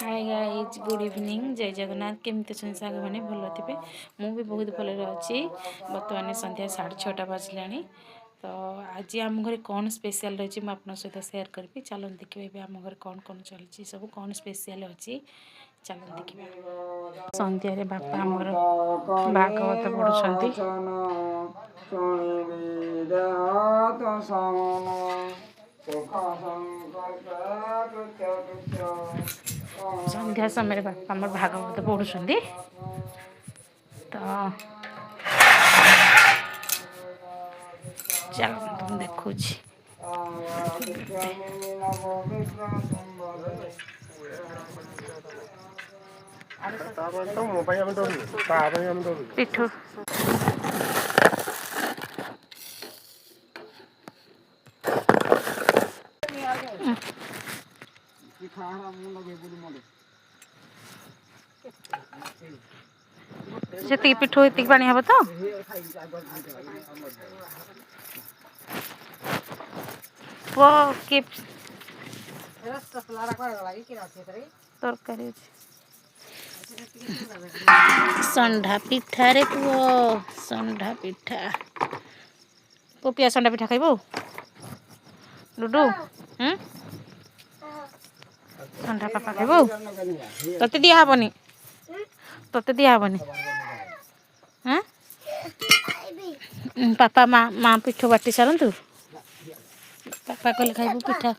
Hi guys good evening जय जगन्नाथ केमती अच्छे साग मैंने भल थे मु भी बहुत भल अच्छी बर्तमान सन्ध्या 6:30 बाजिलानी तो आज आम घर कौन स्पेशल रही मुझे आप सहित सेयार करी चलो देखिए आम घर कौन कौन चलती सब कौन स्पेशल अच्छी चलो देखिए सन्ध्या बापा आमर भागवत पढ़ुं संध्या समय बापा आम भागवत पढ़ुं तो चलो देखु पिठू से पिठू ये पानी हम तो तरकारी संडा पिठा रे पुओ संडा पिठा पुपिया संडा पिठा खाइबो डुडू संडा पापा खाइबो तते दिया हबनी हाँ पापा माँ पिठो बाटी सारंतु पापा कहले खाइबो पिठा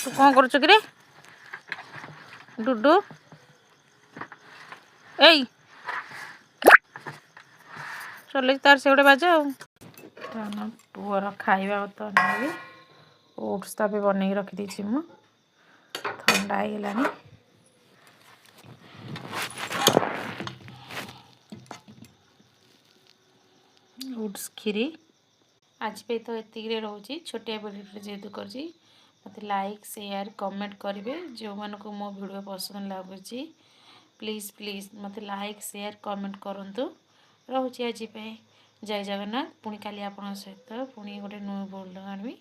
तू कौन करुच कि डुडू एई चल तार से गोटे बाजा पुअर खाଇବା तो नहीं ओट्स भी बनई रखी मु ठंडा हो ओट्स खीरी आज पे तो ये रोचे छोटिया वीडियो जेहेतु कर मत लाइक शेयर कमेंट करेंगे जो मन को मो वीडियो पसंद लगुच प्लीज़ प्लीज़ मत लाइक शेयर कमेंट करूँ रोचे आज जय जगन्नाथ पुणी काली आप सहित पुणी गोटे नुआ बोल आनवी।